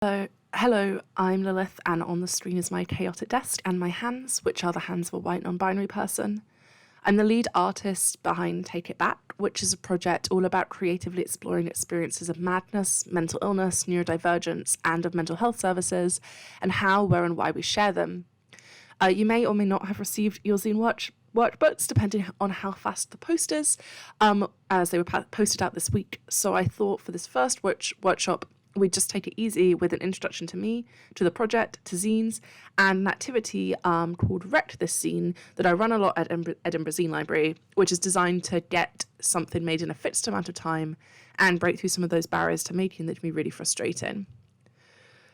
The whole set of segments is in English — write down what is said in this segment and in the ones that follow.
Hello, I'm Lilith, and on the screen is my chaotic desk and my hands, which are the hands of a white non-binary person. I'm the lead artist behind Take It Back, which is a project all about creatively exploring experiences of madness, mental illness, neurodivergence, and of mental health services, and how, where, and why we share them. You may or may not have received your zine workbooks, depending on how fast the post is, as they were posted out this week. So I thought for this first workshop, we'd just take it easy with an introduction to me, to the project, to zines, and an activity called Wrecked This Zine that I run a lot at Edinburgh Zine Library, which is designed to get something made in a fixed amount of time and break through some of those barriers to making that can be really frustrating.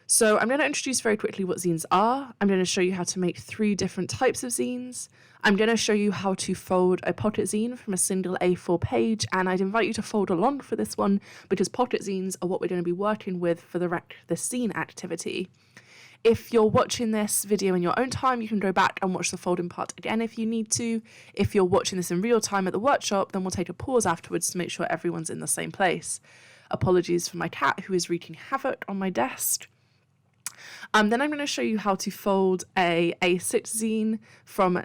So I'm going to introduce very quickly what zines are. I'm going to show you how to make 3 different types of zines. I'm going to show you how to fold a pocket zine from a single A4 page, and I'd invite you to fold along for this one because pocket zines are what we're going to be working with for the Wreck This Zine activity. If you're watching this video in your own time, you can go back and watch the folding part again if you need to. If you're watching this in real time at the workshop, then we'll take a pause afterwards to make sure everyone's in the same place. Apologies for my cat who is wreaking havoc on my desk. Then I'm going to show you how to fold a A6 zine from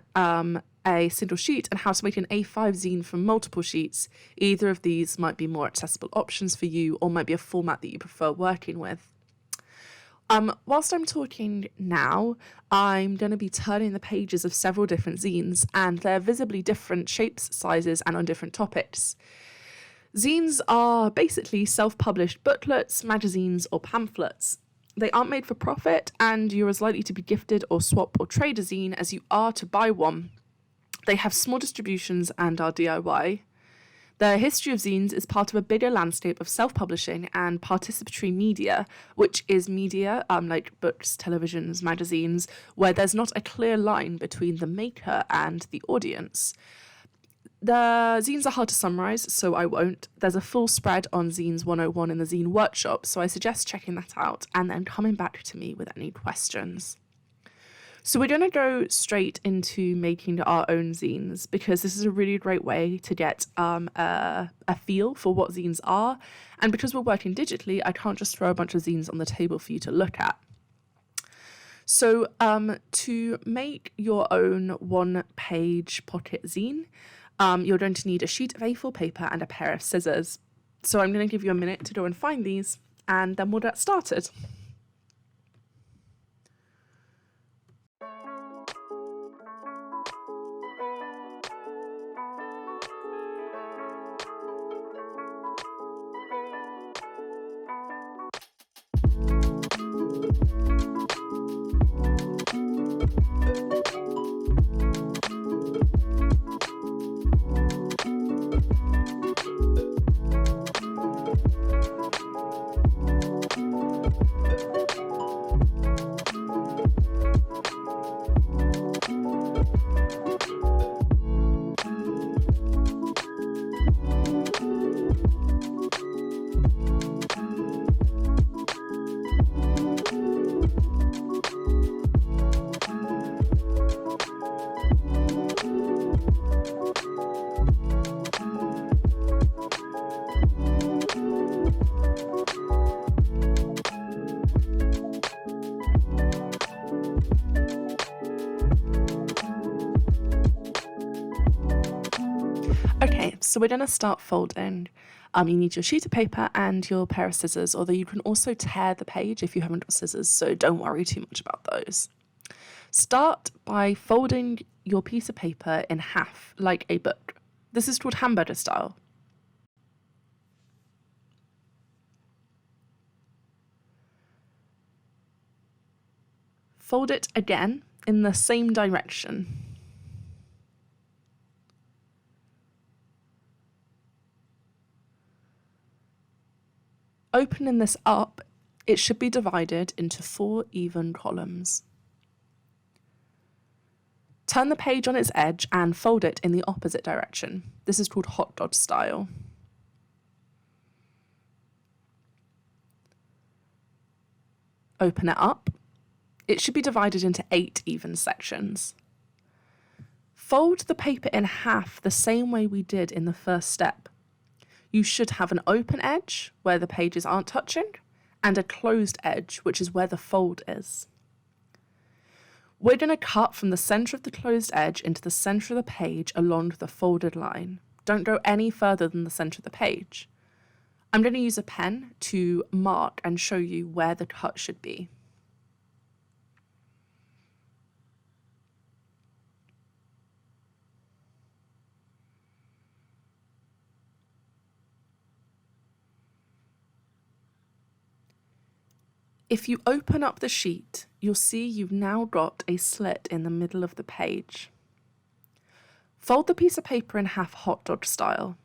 a single sheet and how to make an A5 zine from multiple sheets. Either of these might be more accessible options for you or might be a format that you prefer working with. Whilst I'm talking now, I'm going to be turning the pages of several different zines, and they're visibly different shapes, sizes, and on different topics. Zines are basically self-published booklets, magazines, or pamphlets. They aren't made for profit, and you're as likely to be gifted or swap or trade a zine as you are to buy one. They have small distributions and are DIY. The history of zines is part of a bigger landscape of self-publishing and participatory media, which is media, like books, televisions, magazines, where there's not a clear line between the maker and the audience. The zines are hard to summarise, so I won't. There's a full spread on Zines 101 in the Zine Workshop, so I suggest checking that out and then coming back to me with any questions. So we're going to go straight into making our own zines because this is a really great way to get a feel for what zines are, and because we're working digitally, I can't just throw a bunch of zines on the table for you to look at. So to make your own one-page pocket zine, you're going to need a sheet of A4 paper and a pair of scissors. So I'm going to give you a minute to go and find these, and then we'll get started. Okay, so we're going to start folding. You need your sheet of paper and your pair of scissors, although you can also tear the page if you haven't got scissors, so don't worry too much about those. Start by folding your piece of paper in half, like a book. This is called hamburger style. Fold it again in the same direction. Opening this up, it should be divided into 4 even columns. Turn the page on its edge and fold it in the opposite direction. This is called hot dog style. Open it up. It should be divided into 8 even sections. Fold the paper in half the same way we did in the first step. You should have an open edge where the pages aren't touching and a closed edge, which is where the fold is. We're going to cut from the center of the closed edge into the center of the page along the folded line. Don't go any further than the center of the page. I'm going to use a pen to mark and show you where the cut should be. If you open up the sheet, you'll see you've now got a slit in the middle of the page. Fold the piece of paper in half hot dog style.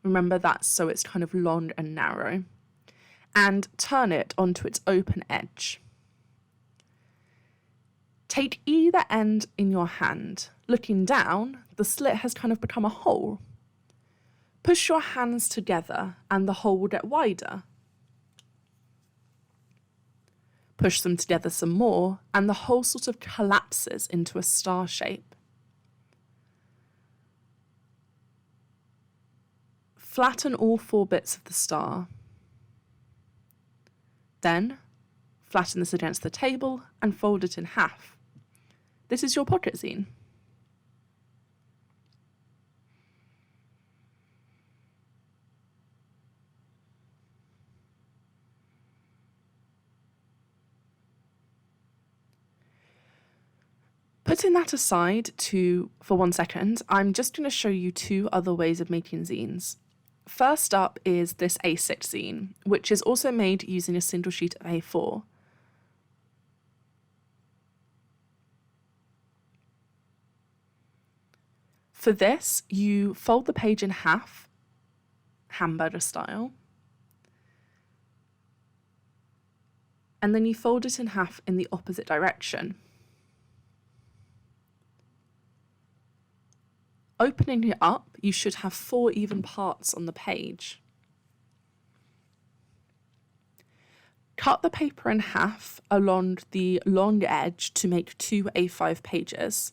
Remember that's so it's kind of long and narrow. And turn it onto its open edge. Take either end in your hand. Looking down, the slit has kind of become a hole. Push your hands together and the hole will get wider. Push them together some more, and the hole sort of collapses into a star shape. Flatten all 4 bits of the star. Then, flatten this against the table and fold it in half. This is your pocket zine. Putting that aside for 1 second, I'm just going to show you 2 other ways of making zines. First up is this A6 zine, which is also made using a single sheet of A4. For this, you fold the page in half, hamburger style, and then you fold it in half in the opposite direction. Opening it up, you should have 4 even parts on the page. Cut the paper in half along the long edge to make 2 A5 pages.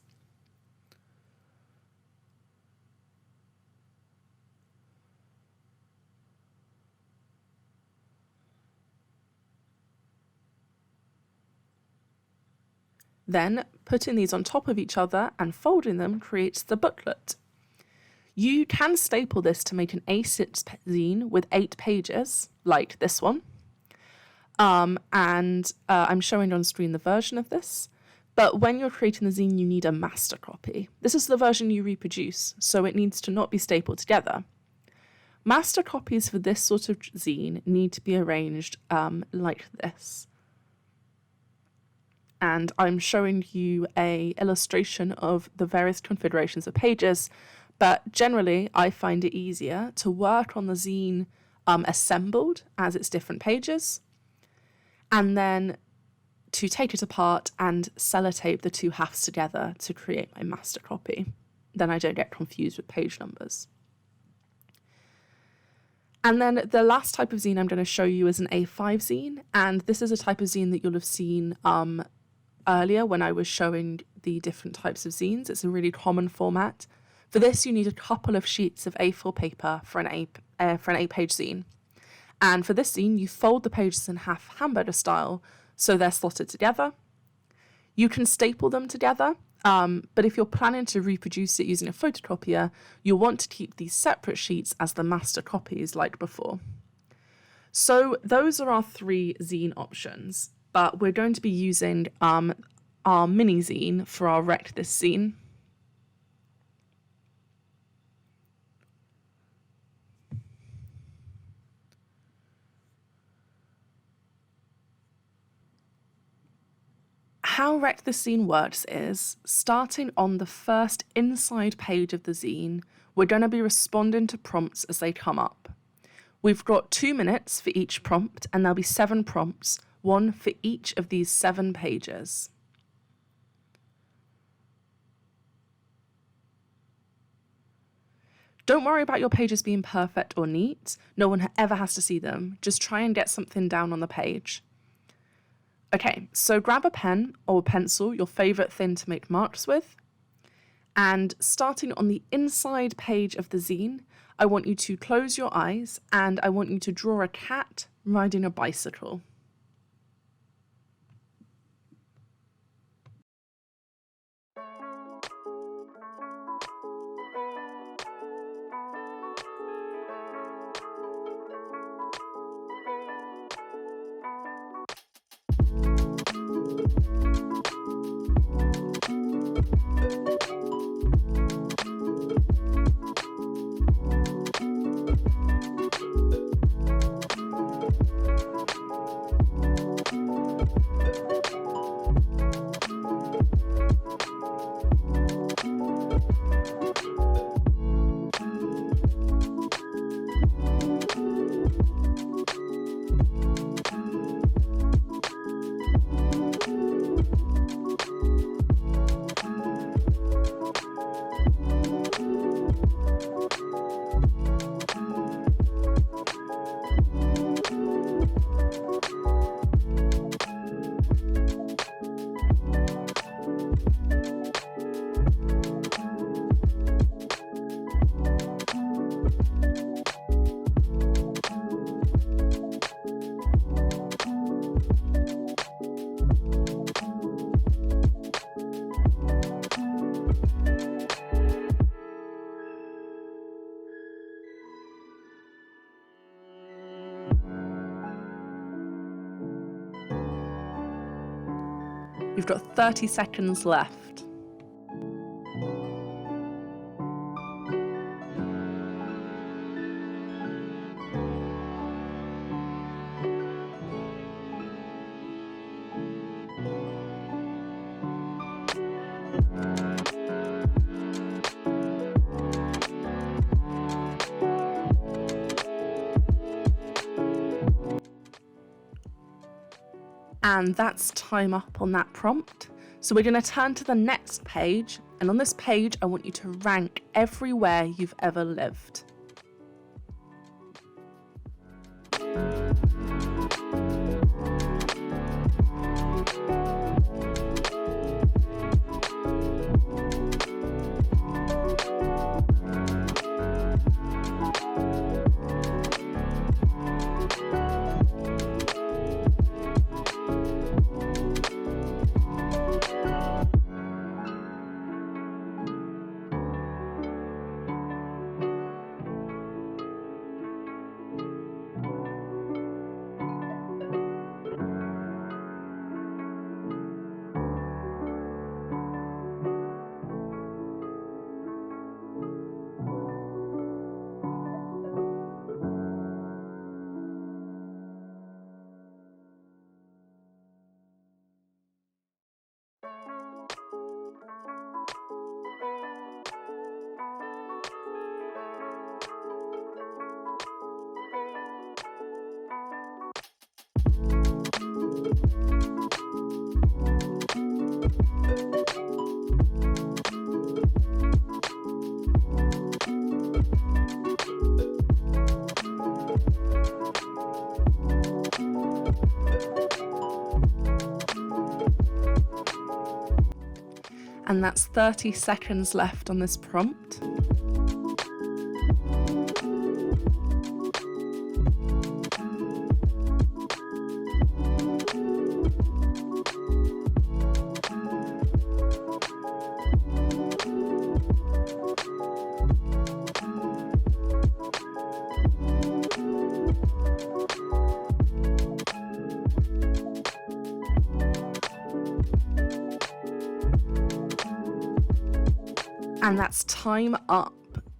Then, putting these on top of each other and folding them creates the booklet. You can staple this to make an A6 zine with 8 pages, like this one. I'm showing on screen the version of this. But when you're creating the zine, you need a master copy. This is the version you reproduce, so it needs to not be stapled together. Master copies for this sort of zine need to be arranged like this. And I'm showing you an illustration of the various configurations of pages, but generally I find it easier to work on the zine assembled as its different pages, and then to take it apart and sellotape the 2 halves together to create my master copy. Then I don't get confused with page numbers. And then the last type of zine I'm going to show you is an A5 zine, and this is a type of zine that you'll have seen earlier when I was showing the different types of zines. It's a really common format. For this, you need a couple of sheets of A4 paper for an 8-page zine. And for this zine, you fold the pages in half hamburger style so they're slotted together. You can staple them together, but if you're planning to reproduce it using a photocopier, you'll want to keep these separate sheets as the master copies like before. So those are our 3 zine options. But we're going to be using our mini zine for our Wreck This zine. How Wreck This zine works is, starting on the first inside page of the zine, we're going to be responding to prompts as they come up. We've got 2 minutes for each prompt, and there'll be 7 prompts, 1 for each of these 7 pages. Don't worry about your pages being perfect or neat. No one ever has to see them. Just try and get something down on the page. Okay, so grab a pen or a pencil, your favourite thing to make marks with. And starting on the inside page of the zine, I want you to close your eyes and I want you to draw a cat riding a bicycle. You've got 30 seconds left. And that's time up on that prompt. So we're going to turn to the next page, and on this page I want you to rank everywhere you've ever lived. And that's 30 seconds left on this prompt. And that's time up.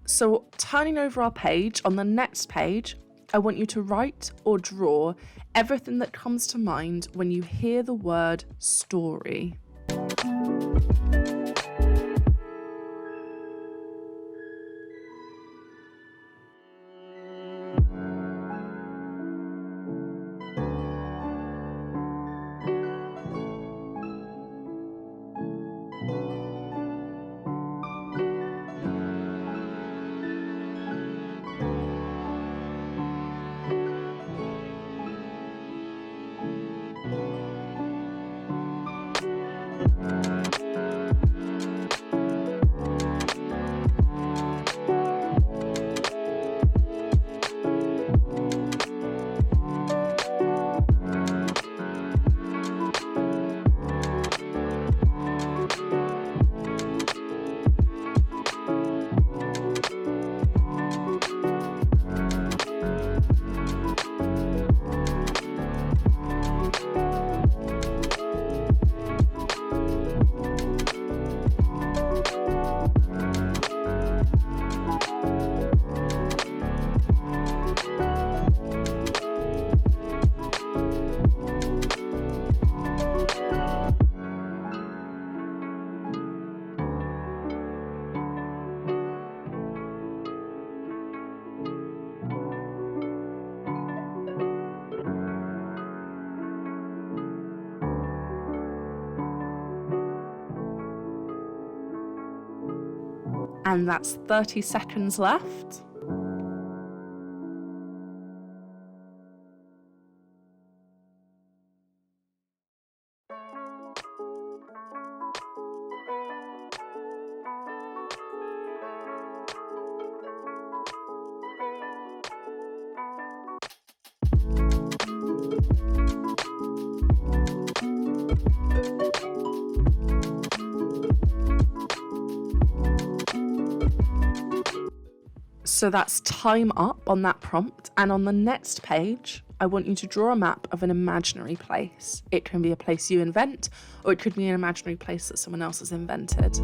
So turning over our page, on the next page, I want you to write or draw everything that comes to mind when you hear the word story. And that's 30 seconds left. So that's time up on that prompt, and on the next page, I want you to draw a map of an imaginary place. It can be a place you invent, or it could be an imaginary place that someone else has invented.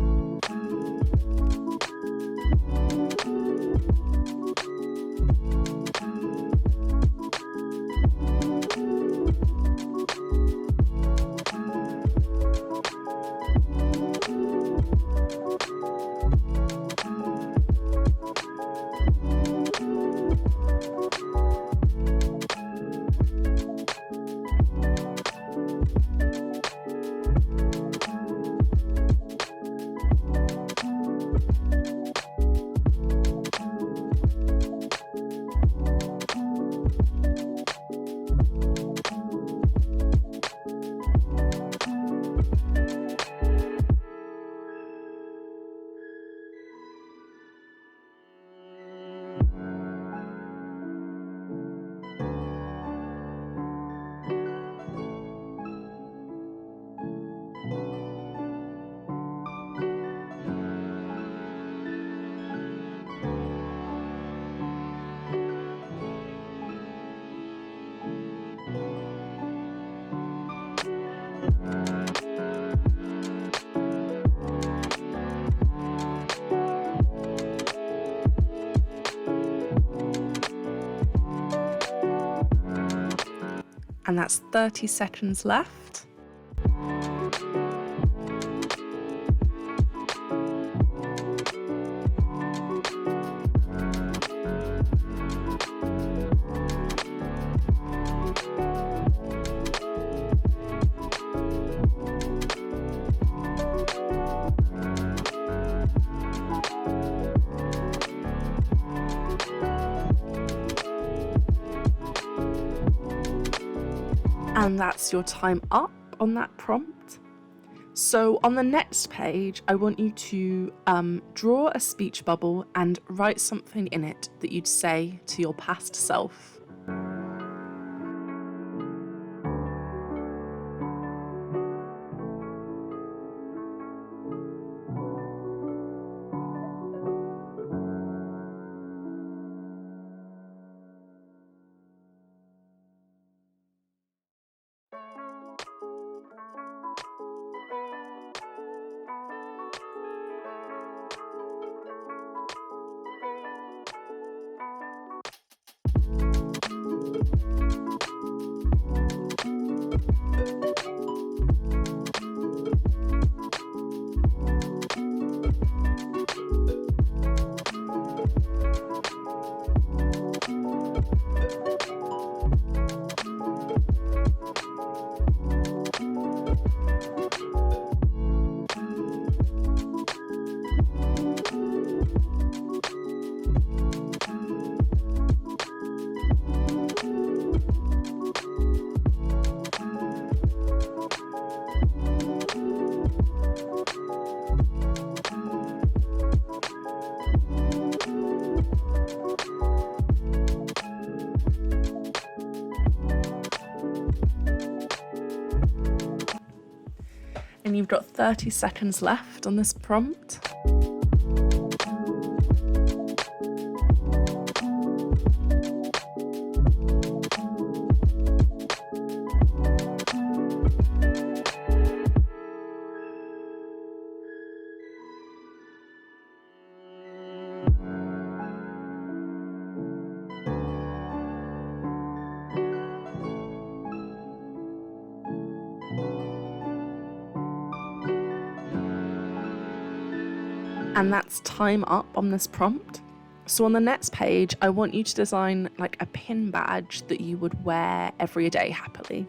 And that's 30 seconds left. And that's your time up on that prompt. So on the next page, I want you to draw a speech bubble and write something in it that you'd say to your past self. And you've got 30 seconds left on this prompt. And that's time up on this prompt. So on the next page, I want you to design like a pin badge that you would wear every day happily.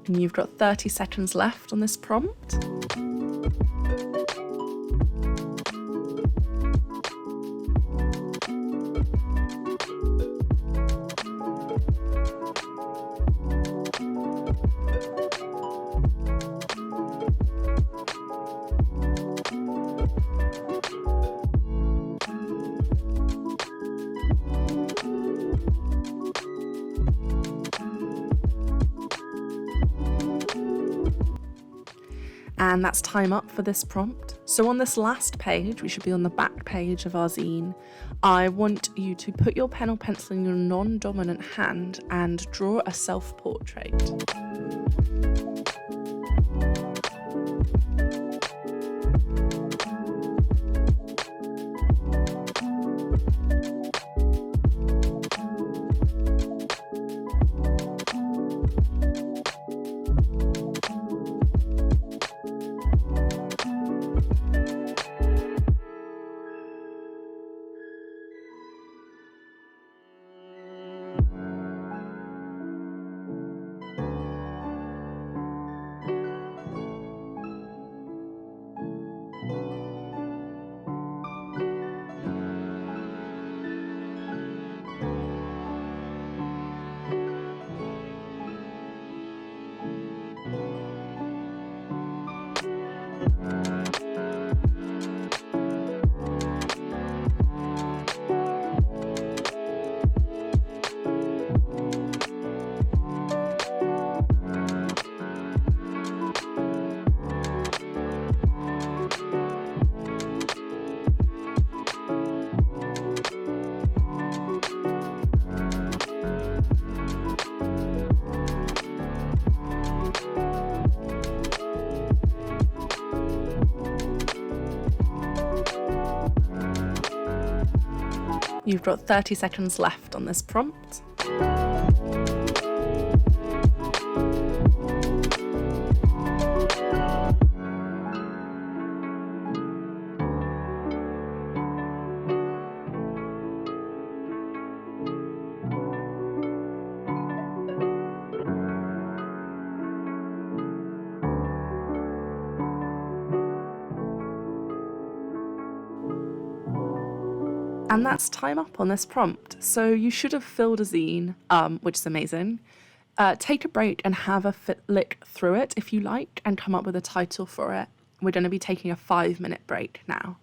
And you've got 30 seconds left on this prompt. And that's time up for this prompt. So on this last page, we should be on the back page of our zine, I want you to put your pen or pencil in your non-dominant hand and draw a self-portrait. You've got 30 seconds left on this prompt. And that's time up on this prompt. So you should have filled a zine, which is amazing. Take a break and have a flick through it if you like and come up with a title for it. We're going to be taking a 5-minute break now.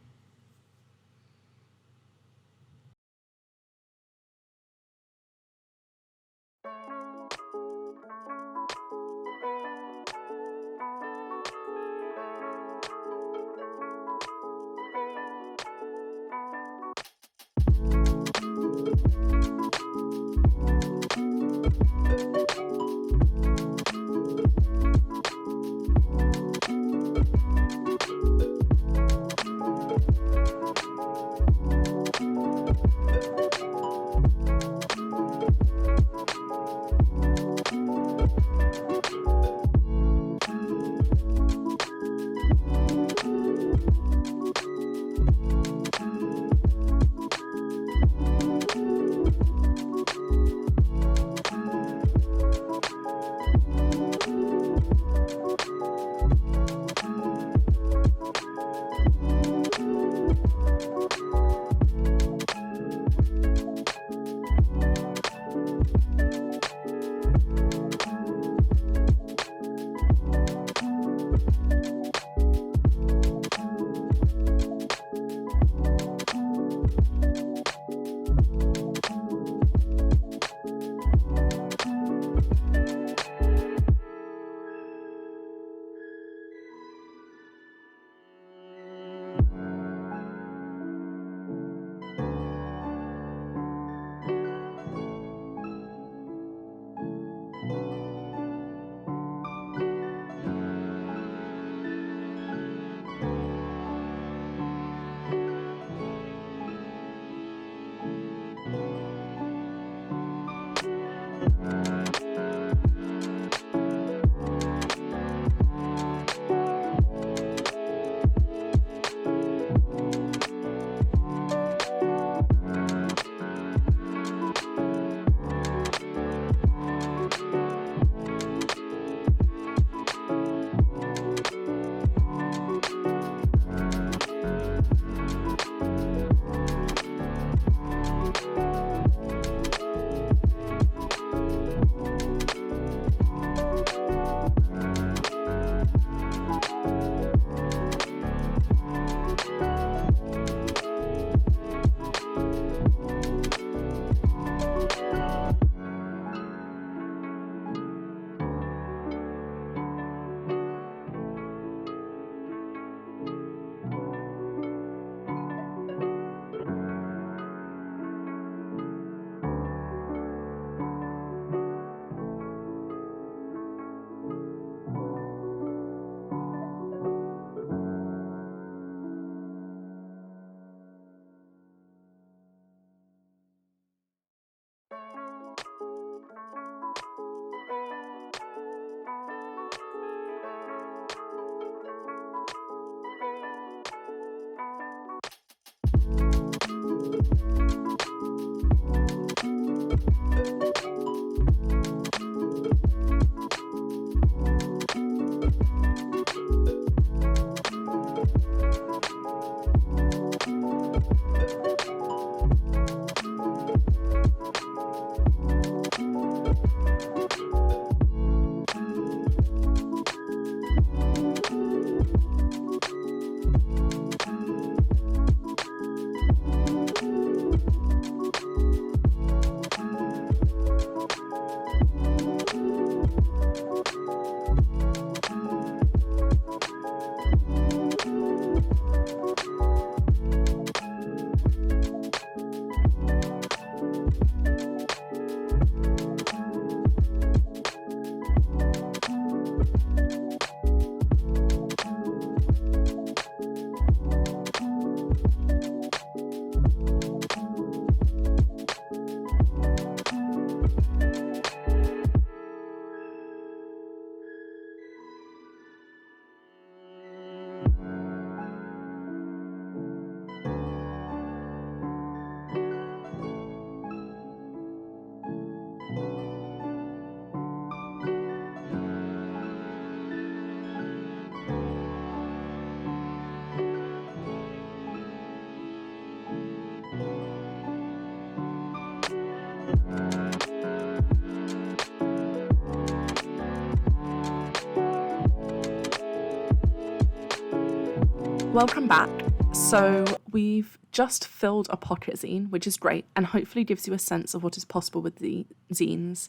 Welcome back. So we've just filled a pocket zine, which is great, and hopefully gives you a sense of what is possible with the zines.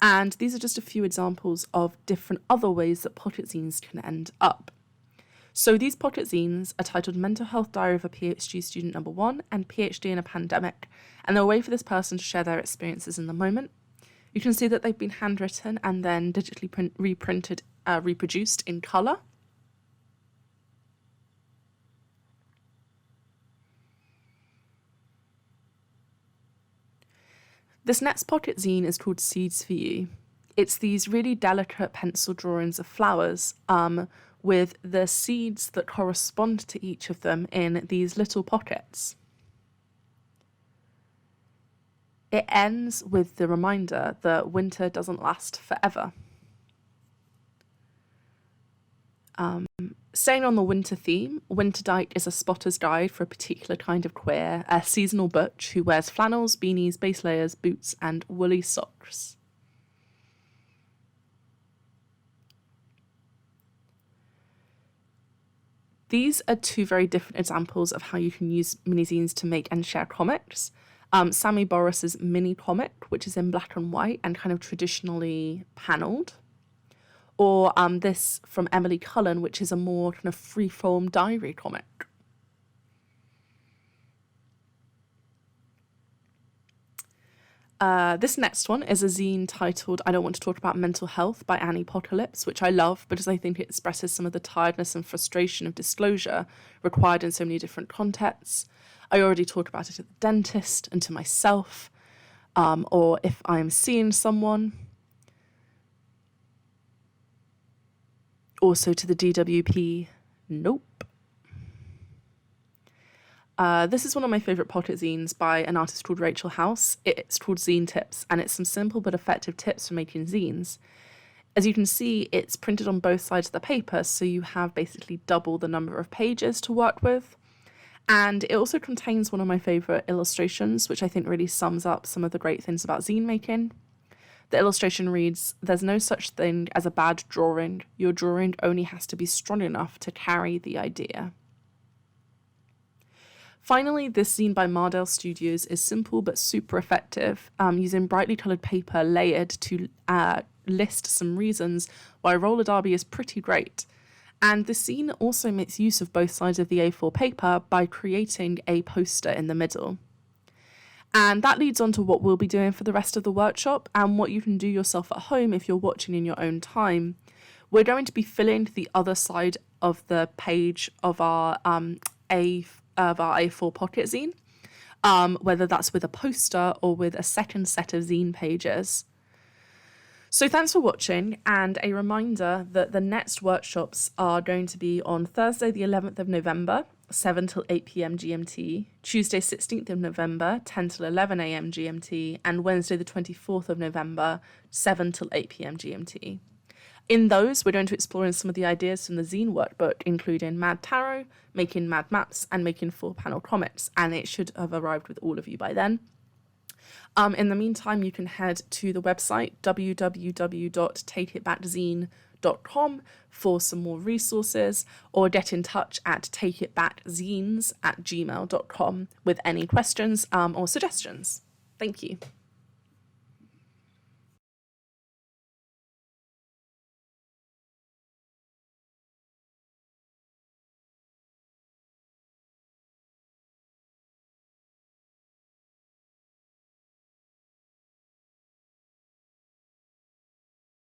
And these are just a few examples of different other ways that pocket zines can end up. So these pocket zines are titled Mental Health Diary of a PhD Student Number 1 and PhD in a Pandemic, and they're a way for this person to share their experiences in the moment. You can see that they've been handwritten and then digitally reproduced in colour. This next pocket zine is called Seeds for You. It's these really delicate pencil drawings of flowers with the seeds that correspond to each of them in these little pockets. It ends with the reminder that winter doesn't last forever. Staying on the winter theme, Winterdyke is a spotter's guide for a particular kind of queer, a seasonal butch who wears flannels, beanies, base layers, boots, and woolly socks. These are two very different examples of how you can use mini-zines to make and share comics. Sammy Boris's mini comic, which is in black and white and kind of traditionally panelled. Or this from Emily Cullen, which is a more kind of free-form diary comic. This next one is a zine titled I Don't Want to Talk About Mental Health by Annie Apocalypse, which I love because I think it expresses some of the tiredness and frustration of disclosure required in so many different contexts. I already talk about it at the dentist and to myself, or if I'm seeing someone. Also to the DWP, nope. This is one of my favourite pocket zines by an artist called Rachel House. It's called Zine Tips, and it's some simple but effective tips for making zines. As you can see, it's printed on both sides of the paper, so you have basically double the number of pages to work with. And it also contains one of my favourite illustrations, which I think really sums up some of the great things about zine making. The illustration reads, "There's no such thing as a bad drawing. Your drawing only has to be strong enough to carry the idea." Finally, this zine by Mardell Studios is simple but super effective, using brightly coloured paper layered to list some reasons why roller derby is pretty great. And the zine also makes use of both sides of the A4 paper by creating a poster in the middle. And that leads on to what we'll be doing for the rest of the workshop and what you can do yourself at home if you're watching in your own time. We're going to be filling the other side of the page of our A4 pocket zine, whether that's with a poster or with a second set of zine pages. So thanks for watching, and a reminder that the next workshops are going to be on Thursday the 11th of November, 7 till 8 p.m. GMT, Tuesday 16th of November, 10 till 11 a.m. GMT, and Wednesday the 24th of November, 7 till 8 p.m. GMT. In those, we're going to explore some of the ideas from the zine workbook, including Mad Tarot, making Mad Maps, and making 4-panel comics, and it should have arrived with all of you by then. In the meantime, you can head to the website www.takeitbackzine.com for some more resources, or get in touch at takeitbackzines@gmail.com with any questions or suggestions. Thank you.